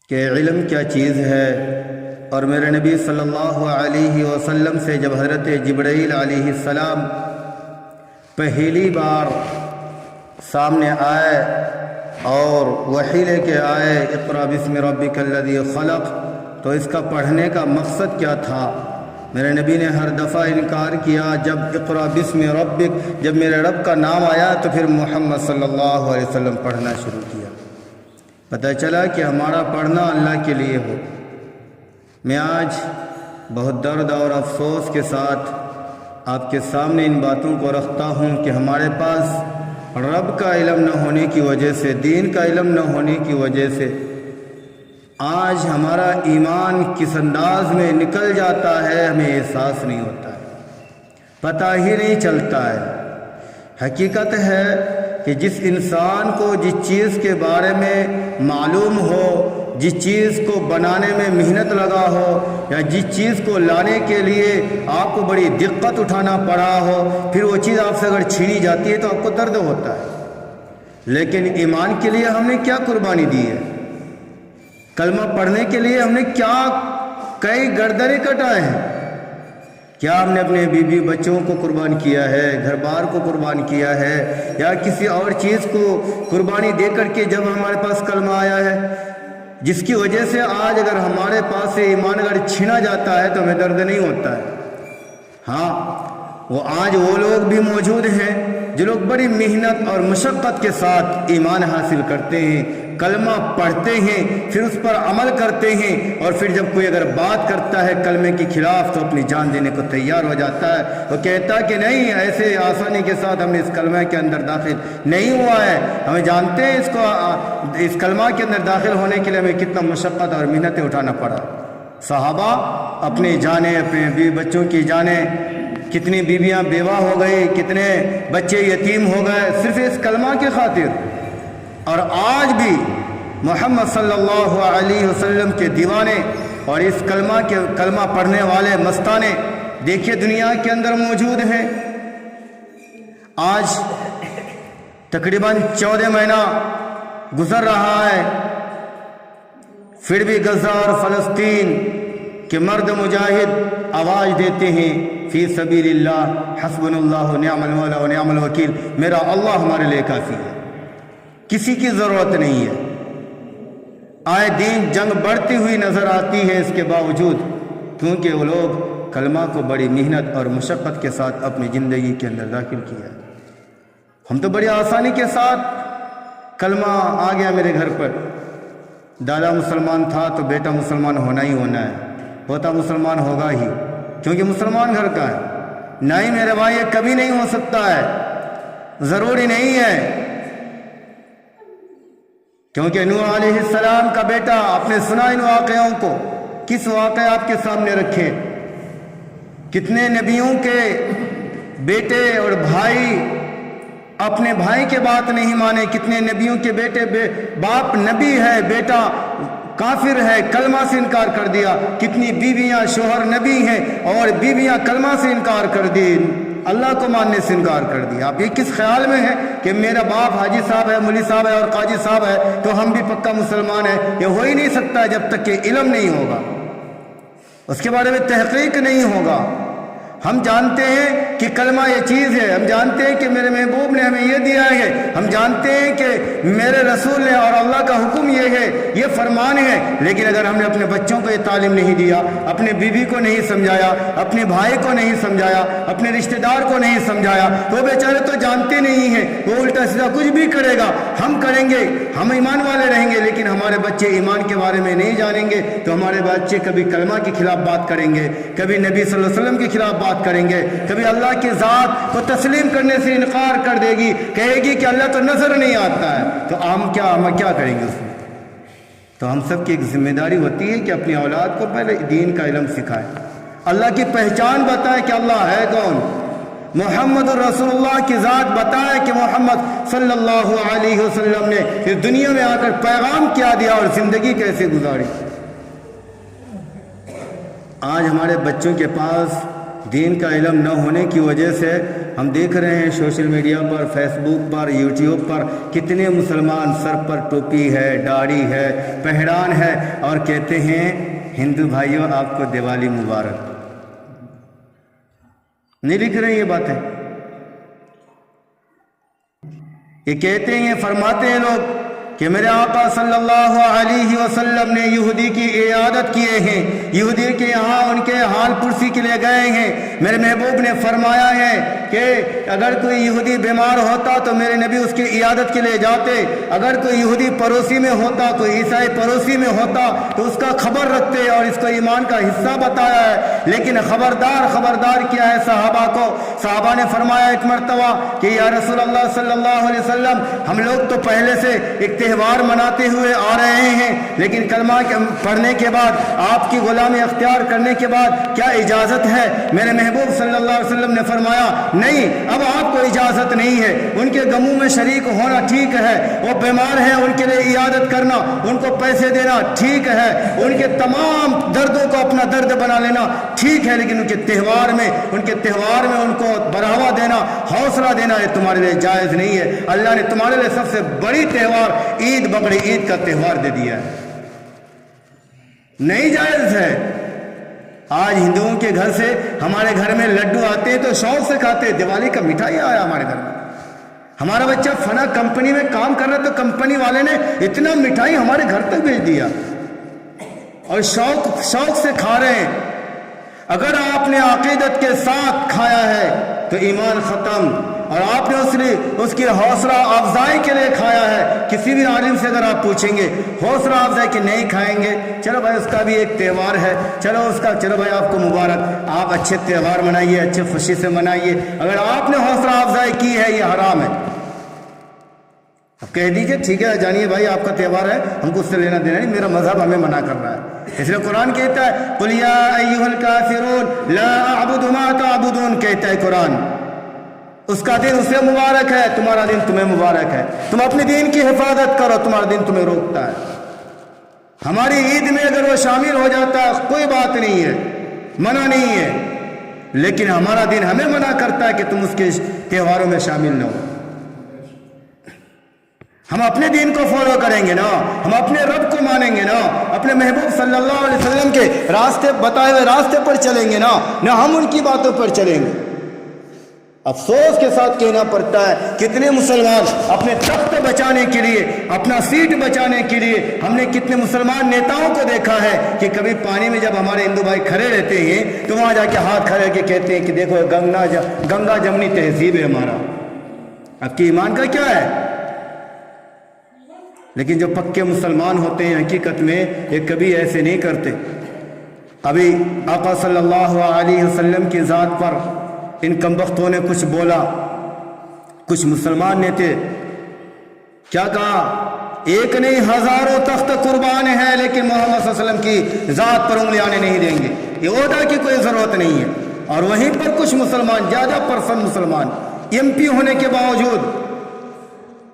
کہ علم کیا چیز ہے، اور میرے نبی صلی اللہ علیہ وسلم سے جب حضرت جبرائیل علیہ السلام پہلی بار سامنے آئے اور وحی لے کے آئے اقرأ بسم ربک الذی خلق، تو اس کا پڑھنے کا مقصد کیا تھا؟ میرے نبی نے ہر دفعہ انکار کیا. جب اقرأ بسم ربک، جب میرے رب کا نام آیا تو پھر محمد صلی اللہ علیہ وسلم پڑھنا شروع کیا. پتہ چلا کہ ہمارا پڑھنا اللہ کے لیے ہو. میں آج بہت درد اور افسوس کے ساتھ آپ کے سامنے ان باتوں کو رکھتا ہوں کہ ہمارے پاس رب کا علم نہ ہونے کی وجہ سے، دین کا علم نہ ہونے کی وجہ سے آج ہمارا ایمان کس انداز میں نکل جاتا ہے ہمیں احساس نہیں ہوتا ہے، پتہ ہی نہیں چلتا ہے. حقیقت ہے کہ جس انسان کو جس چیز کے بارے میں معلوم ہو، جس چیز کو بنانے میں محنت لگا ہو، یا جس چیز کو لانے کے لیے آپ کو بڑی دقت اٹھانا پڑا ہو، پھر وہ چیز آپ سے اگر چھینی جاتی ہے تو آپ کو درد ہوتا ہے. لیکن ایمان کے لیے ہم نے کیا قربانی دی ہے؟ کلمہ پڑھنے کے لیے ہم نے کیا کئی گردنیں کٹائے ہیں. کیا ہم نے اپنے بیوی بچوں کو قربان کیا ہے، گھر بار کو قربان کیا ہے، یا کسی اور چیز کو قربانی دے کر کے جب ہمارے پاس کلمہ آیا ہے، جس کی وجہ سے آج اگر ہمارے پاس سے ایمان اگر چھینا جاتا ہے تو ہمیں درد نہیں ہوتا ہے. ہاں، وہ آج وہ لوگ بھی موجود ہیں جو لوگ بڑی محنت اور مشقت کے ساتھ ایمان حاصل کرتے ہیں، کلمہ پڑھتے ہیں، پھر اس پر عمل کرتے ہیں، اور پھر جب کوئی اگر بات کرتا ہے کلمے کے خلاف تو اپنی جان دینے کو تیار ہو جاتا ہے. وہ کہتا ہے کہ نہیں، ایسے آسانی کے ساتھ ہم نے اس کلمہ کے اندر داخل نہیں ہوا ہے. ہمیں جانتے ہیں اس کلمہ کے اندر داخل ہونے کے لیے ہمیں کتنا مشقت اور محنتیں اٹھانا پڑا. صحابہ اپنی جانیں، اپنے بیوی بچوں کی جانیں، کتنی بیویاں بیوہ ہو گئی، کتنے بچے یتیم ہو گئے صرف اس کلمہ کی خاطر. اور آج بھی محمد صلی اللہ علیہ وسلم کے دیوانے اور اس کلمہ پڑھنے والے مستانے دیکھیے دنیا کے اندر موجود ہیں. آج تقریباً 14 مہینہ گزر رہا ہے، پھر بھی غزہ اور فلسطین کے مرد مجاہد آواز دیتے ہیں فی سبیل اللہ، حسبنا اللہ نعم المولا و نعم الوکیل، میرا اللہ ہمارے لیے کافی ہے، کسی کی ضرورت نہیں ہے. آئے دن جنگ بڑھتی ہوئی نظر آتی ہے، اس کے باوجود کیونکہ وہ لوگ کلمہ کو بڑی محنت اور مشقت کے ساتھ اپنی زندگی کے اندر داخل کیا. ہم تو بڑی آسانی کے ساتھ کلمہ آ گیا میرے گھر پر، دادا مسلمان تھا تو بیٹا مسلمان ہونا ہی ہونا ہے، پوتا مسلمان ہوگا ہی کیونکہ مسلمان گھر کا ہے. نہیں میرے بھائی، یہ کبھی نہیں ہو سکتا ہے، ضروری نہیں ہے. کیونکہ نوح علیہ السلام کا بیٹا، آپ نے سنا ان واقعوں کو، کس واقعہ آپ کے سامنے رکھے، کتنے نبیوں کے بیٹے اور بھائی اپنے بھائی کے بات نہیں مانے، کتنے نبیوں کے بیٹے باپ نبی ہے، بیٹا کافر ہے، کلمہ سے انکار کر دیا. کتنی بیویاں شوہر نبی ہیں اور بیویاں کلمہ سے انکار کر دی، اللہ کو ماننے سے انکار کر دیا. آپ یہ کس خیال میں ہے کہ میرا باپ حاجی صاحب ہے، مولوی صاحب ہے اور قاضی صاحب ہے تو ہم بھی پکا مسلمان ہیں؟ یہ ہو ہی نہیں سکتا جب تک کہ علم نہیں ہوگا، اس کے بارے میں تحقیق نہیں ہوگا. ہم جانتے ہیں کہ کلمہ یہ چیز ہے، ہم جانتے ہیں کہ میرے محبوب نے ہمیں یہ دیا ہے، ہم جانتے ہیں کہ میرے رسول نے اور اللہ کا حکم یہ ہے، یہ فرمان ہے. لیکن اگر ہم نے اپنے بچوں کو یہ تعلیم نہیں دیا، اپنے بیوی کو نہیں سمجھایا، اپنے بھائی کو نہیں سمجھایا، اپنے رشتہ دار کو نہیں سمجھایا، تو بیچارے تو جانتے نہیں ہیں، وہ الٹا سیدھا کچھ بھی کرے گا. ہم کریں گے، ہم ایمان والے رہیں گے، لیکن ہمارے بچے ایمان کے بارے میں نہیں جانیں گے تو ہمارے بچے کبھی کلمہ کے خلاف بات کریں گے، کبھی نبی صلی اللہ علیہ وسلم کے خلاف بات کریں گے، کبھی اللہ کی ذات کو تسلیم کرنے سے انکار کر دے گی، کہے گی کہ اللہ تو نظر نہیں آتا ہے. تو ہم کیا کریں گے اس میں؟ تو ہم سب کی ایک ذمہ داری ہوتی ہے کہ اپنی اولاد کو پہلے دین کا علم سکھائیں، اللہ کی پہچان بتائیں کہ اللہ ہے کون، محمد رسول اللہ کی ذات بتائیں کہ محمد صلی اللہ علیہ وسلم نے اس دنیا میں آ کر پیغام کیا دیا اور زندگی کیسے گزاری. آج ہمارے بچوں کے پاس دین کا علم نہ ہونے کی وجہ سے ہم دیکھ رہے ہیں سوشل میڈیا پر، فیس بک پر، یوٹیوب پر کتنے مسلمان سر پر ٹوپی ہے، داڑھی ہے، پہران ہے اور کہتے ہیں ہندو بھائیوں آپ کو دیوالی مبارک۔ نہیں لکھ رہے یہ باتیں، یہ کہتے ہیں، یہ فرماتے ہیں لوگ کہ میرے آقا صلی اللہ علیہ وسلم نے یہودی کی عیادت کیے ہیں، یہودی کے یہاں ان کے حال پرسی کے لیے گئے ہیں۔ میرے محبوب نے فرمایا ہے کہ اگر کوئی یہودی بیمار ہوتا تو میرے نبی اس کی عیادت کے لیے جاتے، اگر کوئی یہودی پڑوسی میں ہوتا، کوئی عیسائی پڑوسی میں ہوتا تو اس کا خبر رکھتے اور اس کو ایمان کا حصہ بتایا ہے۔ لیکن خبردار کیا ہے صحابہ کو؟ صحابہ نے فرمایا ایک مرتبہ کہ یا رسول اللہ صلی اللہ علیہ وسلم، ہم لوگ تو پہلے سے ایک تہوار مناتے ہوئے آ رہے ہیں، لیکن کلمہ پڑھنے کے بعد، آپ کی غلامی اختیار کرنے کے بعد کیا اجازت ہے؟ میرے محبوب صلی اللہ علیہ وسلم نے فرمایا نہیں، اب آپ کو اجازت نہیں ہے۔ ان کے غموں میں شریک ہونا ٹھیک ہے، وہ بیمار ہیں ان کے لیے عیادت کرنا، ان کو پیسے دینا ٹھیک ہے، ان کے تمام دردوں کو اپنا درد بنا لینا ٹھیک ہے، لیکن ان کے تہوار میں ان کو بڑھاوا دینا، حوصلہ دینا یہ تمہارے لیے جائز نہیں ہے۔ اللہ نے تمہارے لیے سب سے بڑی تہوار عید، بقر عید کا تہوار دے دیا ہے، نہیں جائز ہے۔ آج ہندوؤں کے گھر سے ہمارے گھر میں لڈو آتے ہیں تو شوق سے کھاتے ہیں، دیوالی کا مٹھائی آیا ہمارے گھر میں، ہمارا بچہ فنا کمپنی میں کام کر رہا تو کمپنی والے نے اتنا مٹھائی ہمارے گھر تک بھیج دیا اور شوق سے کھا رہے ہیں۔ اگر آپ نے عقیدت کے ساتھ کھایا ہے تو ایمان ختم، اور آپ نے اس کی حوصلہ افزائی کے لیے کھایا ہے۔ کسی بھی عالم سے اگر آپ پوچھیں گے حوصلہ افزائی کہ نہیں کھائیں گے، چلو بھائی اس کا بھی ایک تہوار ہے، چلو بھائی آپ کو مبارک، آپ اچھے تہوار منائیے، اچھے خوشی سے منائیے۔ اگر آپ نے حوصلہ افزائی کی ہے یہ حرام ہے۔ اب کہہ دیجئے ٹھیک ہے جانیے بھائی آپ کا تہوار ہے، ہم کو اس سے لینا دینا نہیں، میرا مذہب ہمیں منع کر رہا ہے۔ اس لیے قرآن کہتا ہے قُلْ يَا أَيُّهَا الْكَافِرُونَ لَا أَعْبُدُ مَا تَعْبُدُونَ، کہتا ہے قرآن۔ اس کا دن اسے مبارک ہے، تمہارا دن تمہیں مبارک ہے، تم اپنے دین کی حفاظت کرو، تمہارا دن تمہیں روکتا ہے۔ ہماری عید میں اگر وہ شامل ہو جاتا ہے کوئی بات نہیں ہے، منع نہیں ہے، لیکن ہمارا دن ہمیں منع کرتا ہے کہ تم اس کے تہواروں میں شامل نہ ہو۔ ہم اپنے دین کو فالو کریں گے نا، ہم اپنے رب کو مانیں گے نا، اپنے محبوب صلی اللہ علیہ وسلم کے راستے بتائے ہوئے راستے پر چلیں گے نا ہم ان کی باتوں پر چلیں گے۔ افسوس کے ساتھ کہنا پڑتا ہے کتنے مسلمان اپنے تخت بچانے کے لیے، اپنا سیٹ بچانے کے لیے، ہم نے کتنے مسلمان نیتاؤں کو دیکھا ہے کہ کبھی پانی میں جب ہمارے ہندو بھائی کھڑے رہتے ہیں تو وہاں جا کے ہاتھ کھڑے کے کہتے ہیں کہ دیکھو گنگا جمنی تہذیب ہے ہمارا۔ اب کی ایمان کا کیا ہے؟ لیکن جو پکے مسلمان ہوتے ہیں حقیقت میں یہ کبھی ایسے نہیں کرتے۔ ابھی آقا صلی اللہ علیہ وسلم کی ذات پر ان کمبختوں نے کچھ بولا، کچھ مسلمان نے تھے، کیا کہا؟ ایک نہیں ہزاروں تخت قربان ہیں لیکن محمد صلی اللہ علیہ وسلم کی ذات پر انگلی آنے نہیں دیں گے، یہ عہدہ کی کوئی ضرورت نہیں ہے۔ اور وہیں پر کچھ مسلمان، زیادہ پرسن مسلمان MP ہونے کے باوجود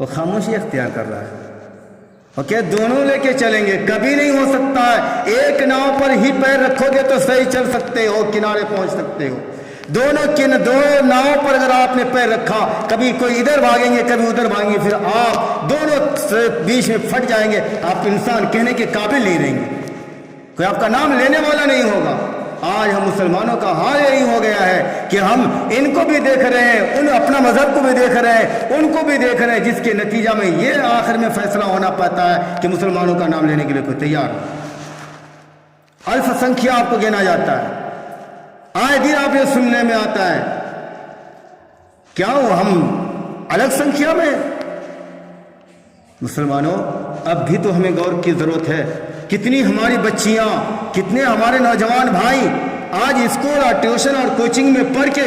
وہ خاموشی اختیار کر رہا ہے، اور کہ دونوں لے کے چلیں گے، کبھی نہیں ہو سکتا ہے ایک ناؤ پر ہی پیر رکھو گے تو صحیح چل سکتے ہو، کنارے پہنچ سکتے ہو۔ دو ناؤ پر اگر آپ نے پیر رکھا، کبھی کوئی ادھر بھاگیں گے کبھی ادھر بھاگیں گے، پھر آپ دونوں بیچ میں پھٹ جائیں گے، آپ انسان کہنے کے قابل نہیں رہیں گے، کوئی آپ کا نام لینے والا نہیں ہوگا۔ آج ہم مسلمانوں کا حال یہی ہو گیا ہے کہ ہم ان کو بھی دیکھ رہے ہیں، اپنا مذہب کو بھی دیکھ رہے ہیں، ان کو بھی دیکھ رہے ہیں، جس کے نتیجہ میں یہ آخر میں فیصلہ ہونا پاتا ہے کہ مسلمانوں کا نام لینے کے لیے کوئی تیار ہو۔ الف سنکھیا آپ کو گنا جاتا ہے، آئے دن آپ یہ سننے میں آتا ہے، کیا ہم الگ سنکھیا میں؟ مسلمانوں اب بھی تو ہمیں غور کی ضرورت ہے۔ کتنی ہماری بچیاں، کتنے ہمارے نوجوان بھائی آج اسکول اور ٹیوشن اور کوچنگ میں پڑھ کے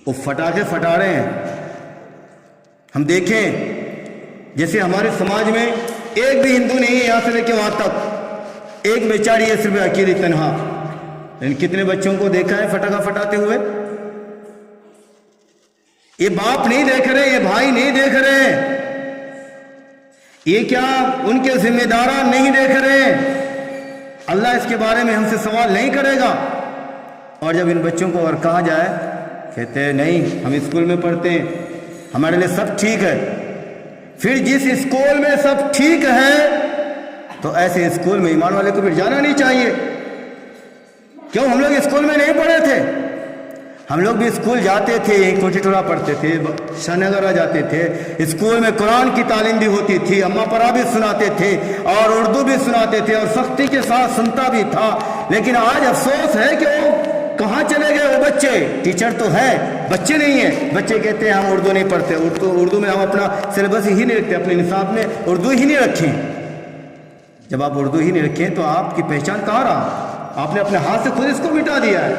وہ پٹاخے پھٹا رہے ہیں۔ ہم دیکھیں جیسے ہمارے سماج میں ایک بھی ہندو نہیں ہے، یہاں سے لے کے وہاں تک، ایک بیچاری ہے صرف اکیلی تنہا، لیکن کتنے بچوں کو دیکھا ہے پٹاخہ پھٹاتے ہوئے؟ یہ باپ نہیں دیکھ رہے، یہ بھائی نہیں دیکھ رہے، یہ کیا ان کے ذمہ داران نہیں دیکھ رہے؟ اللہ اس کے بارے میں ہم سے سوال نہیں کرے گا؟ اور جب ان بچوں کو اور کہا جائے کہتے ہیں نہیں ہم اسکول میں پڑھتے ہیں، ہمارے لیے سب ٹھیک ہے۔ پھر جس اسکول میں سب ٹھیک ہے تو ایسے اسکول میں ایمان والے کو پھر جانا نہیں چاہیے۔ کیوں؟ ہم لوگ اسکول میں نہیں پڑھے تھے، ہم لوگ بھی اسکول جاتے تھے، کوٹھی ٹورا پڑھتے تھے، شاہنگرہ جاتے تھے، اسکول میں قرآن کی تعلیم بھی ہوتی تھی، اماں پرا بھی سناتے تھے اور اردو بھی سناتے تھے اور سختی کے ساتھ سنتا بھی تھا۔ لیکن آج افسوس ہے کہ وہ کہاں چلے گئے وہ بچے؟ ٹیچر تو ہے، بچے نہیں ہیں۔ بچے کہتے ہیں ہم اردو نہیں پڑھتے، اردو میں ہم اپنا سلیبس ہی نہیں رکھتے، اپنے نصاب میں اردو ہی نہیں رکھیں۔ جب آپ اردو ہی نہیں رکھیں تو آپ کی پہچان کہاں رہا؟ آپ نے اپنے ہاتھ سے خود اس کو مٹا دیا ہے۔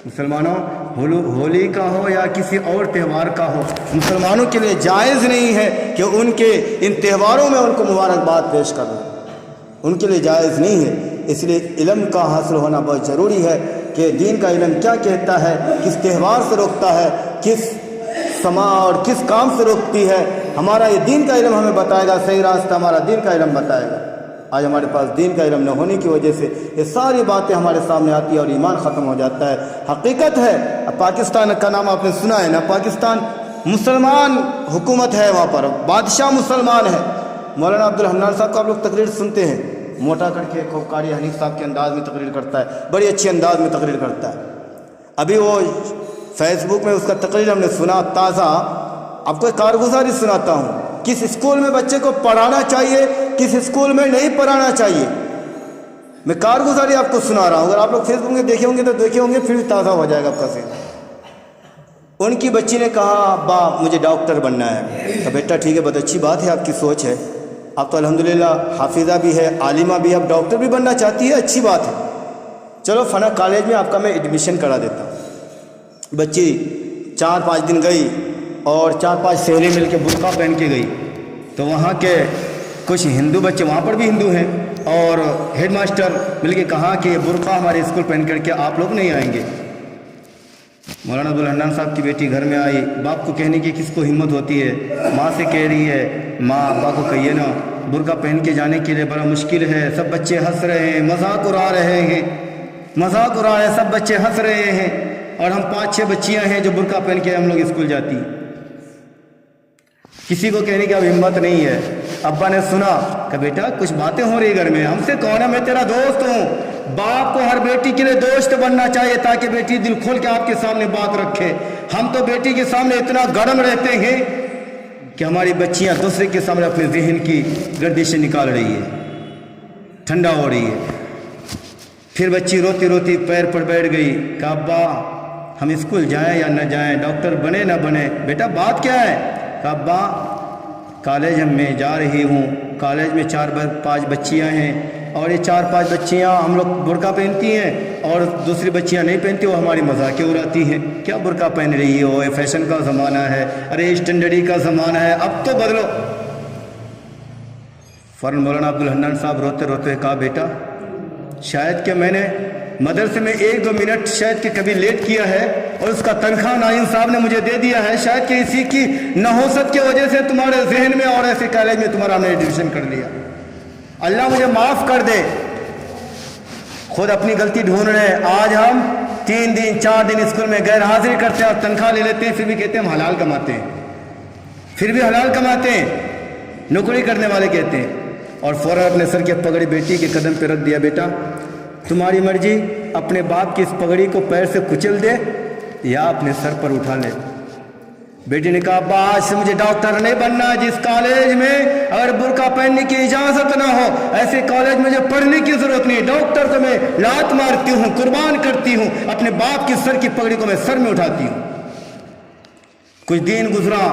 مسلمانوں، ہولی کا ہو یا کسی اور تہوار کا ہو، مسلمانوں کے لیے جائز نہیں ہے کہ ان کے ان تہواروں میں ان کو مبارکباد پیش کرنا، ان کے لیے جائز نہیں ہے۔ اس لیے علم کا حاصل ہونا بہت ضروری ہے کہ دین کا علم کیا کہتا ہے، کس تہوار سے روکتا ہے، کس سما اور کس کام سے روکتی ہے۔ ہمارا یہ دین کا علم ہمیں بتائے گا، صحیح راستہ ہمارا دین کا علم بتائے گا۔ آج ہمارے پاس دین کا علم نہ ہونے کی وجہ سے یہ ساری باتیں ہمارے سامنے آتی ہیں اور ایمان ختم ہو جاتا ہے۔ حقیقت ہے، اب پاکستان کا نام آپ نے سنا ہے نا، پاکستان مسلمان حکومت ہے، وہاں پر بادشاہ مسلمان ہے۔ مولانا عبدالحنان صاحب کو آپ لوگ تقریر سنتے ہیں، موٹا کر کے خوب قاری حنیف صاحب کے انداز میں تقریر کرتا ہے، بڑی اچھی انداز میں تقریر کرتا ہے۔ ابھی وہ فیس بک میں اس کا تقریر ہم نے سنا تازہ، آپ کو ایک کارگزاری سناتا ہوں، کس اسکول میں بچے کو پڑھانا چاہیے، کس اسکول میں نہیں پڑھانا چاہیے۔ میں کارگزاری آپ کو سنا رہا ہوں، اگر آپ لوگ فیس بک میں دیکھے ہوں گے تو دیکھے ہوں گے، پھر بھی تازہ ہو جائے گا آپ کا ذہن۔ ان کی بچی نے کہا ابا مجھے ڈاکٹر بننا ہے۔ تو بیٹا ٹھیک ہے، بہت اچھی بات ہے، آپ کی سوچ ہے، آپ تو الحمدللہ حافظہ بھی ہے، عالمہ بھی ہے، اب ڈاکٹر بھی بننا چاہتی ہے، اچھی بات ہے، چلو فلاں کالج میں آپ کا میں ایڈمیشن کرا دیتا ہوں۔ بچی 4-5 دن گئی اور 4-5 سہیلی مل کے برقع پہن کے گئی، تو وہاں کے کچھ ہندو بچے، وہاں پر بھی ہندو ہیں، اور ہیڈ ماسٹر مل کے کہا کہ یہ برقع ہمارے اسکول پہن کر کے آپ لوگ نہیں آئیں گے۔ مولانا عبدالحنان صاحب کی بیٹی گھر میں آئی، باپ کو کہنے کی کس کو ہمت ہوتی ہے، ماں سے کہہ رہی ہے ماں ابا کو کہیے نا برقع پہن کے جانے کے لیے بڑا مشکل ہے، سب بچے ہنس رہے ہیں، مذاق اڑا رہے ہیں، مذاق اڑا رہے ہیں، سب بچے ہنس رہے ہیں، اور ہم 5-6 بچیاں ہیں جو برقع پہن کے ہم لوگ اسکول جاتی ہیں۔ کسی کو کہنے کی اب ہمت نہیں ہے۔ ابا نے سنا کہ بیٹا کچھ باتیں ہو رہی گھر میں، ہم سے کون ہے، میں تیرا دوست ہوں۔ باپ کو ہر بیٹی کے لیے دوست بننا چاہیے تاکہ بیٹی دل کھول کے آپ کے سامنے بات رکھے۔ ہم تو بیٹی کے سامنے اتنا گرم رہتے ہیں کہ ہماری بچیاں دوسرے کے سامنے اپنے ذہن کی گردشیں نکال رہی ہے، ٹھنڈا ہو رہی ہے۔ پھر بچی روتی روتی پیر پر بیٹھ گئی کہ ابا ہم اسکول جائیں یا نہ جائیں، ڈاکٹر بنے نہ بنے۔ بیٹا بات کیا ہے؟ کہ ابا کالج میں جا رہی ہوں، کالج میں 4-5 بچیاں ہیں، اور یہ 4-5 بچیاں ہم لوگ برقع پہنتی ہیں اور دوسری بچیاں نہیں پہنتی، وہ ہماری مذاقیں اڑاتی ہیں، کیا برقع پہن رہی ہو، یہ فیشن کا زمانہ ہے، ارے اسٹینڈرڈی کا زمانہ ہے، اب تو بدلو۔ فوراً مولانا عبدالحنان صاحب روتے روتے کہا بیٹا شاید کہ میں نے مدرسے میں 1-2 منٹ شاید کہ کبھی لیٹ کیا ہے اور اس کا تنخواہ نائن صاحب نے مجھے دے دیا ہے، شاید کہ اسی کی نحوست کی وجہ سے تمہارے ذہن میں اور ایسے کالج میں تمہارا ہم نے ایڈمیشن کر لیا، اللہ مجھے معاف کر دے۔ خود اپنی غلطی ڈھونڈ رہے ہیں۔ آج ہم 3 دن 4 دن اسکول میں غیر حاضری کرتے ہیں اور تنخواہ لے لیتے ہیں، پھر بھی کہتے ہیں ہم حلال کماتے ہیں، پھر بھی حلال کماتے ہیں، نوکری کرنے والے کہتے ہیں، اور فوراً اپنے سر کی پگڑی بیٹی کے قدم پہ رکھ دیا، بیٹا تمہاری مرضی، اپنے باپ کی اس پگڑی کو پیر سے کچل دے یا اپنے سر پر اٹھا لے۔ بیٹی نے کہا ابا آج سے مجھے ڈاکٹر نہیں بننا، جس کالج میں اگر برقع پہننے کی اجازت نہ ہو ایسے کالج مجھے پڑھنے کی ضرورت نہیں، ڈاکٹر کو میں لات مارتی ہوں، قربان کرتی ہوں، اپنے باپ کی سر کی پگڑی کو میں سر میں اٹھاتی ہوں۔ کچھ دن گزرا،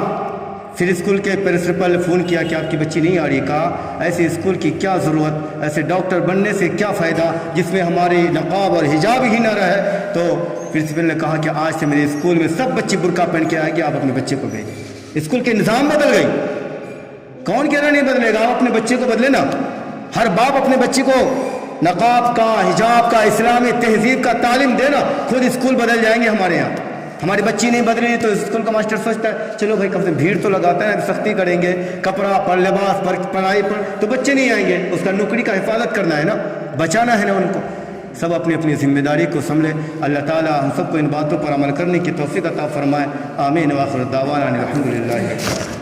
پھر اسکول کے پرنسپل نے فون کیا کہ آپ کی بچی نہیں آ رہی، کہا ایسے اسکول کی کیا ضرورت، ایسے ڈاکٹر بننے سے کیا فائدہ جس میں ہماری نقاب اور حجاب ہی نہ رہے۔ تو پرنسپل نے کہا کہ آج سے میرے اسکول میں سب بچے برقع پہن کے آئے گے، آپ اپنے بچے کو بھیجیں۔ اسکول کے نظام بدل گئی، کون کہہ رہا نہیں بدلے گا، آپ اپنے بچے کو بدلے نا۔ ہر باپ اپنے بچے کو نقاب کا، حجاب کا، اسلامی تہذیب کا تعلیم دینا، خود اسکول بدل جائیں گے ہمارے یہاں۔ ہماری بچی نہیں بدلی تو اسکول کا ماسٹر سوچتا ہے چلو بھائی کم سے بھیڑ تو لگاتا ہے، سختی کریں گے، کپڑا پر، لباس پر، پڑھائی پر، تو بچے نہیں آئیں گے، اس کا نوکری کا حفاظت کرنا ہے نا، بچانا ہے نا ان کو۔ سب اپنی اپنی ذمہ داری کو سنبھلے۔ اللہ تعالیٰ ہم سب کو ان باتوں پر عمل کرنے کی توفیق عطا فرمائے۔ آمین۔ وآخر دعوانا الحمدللہ۔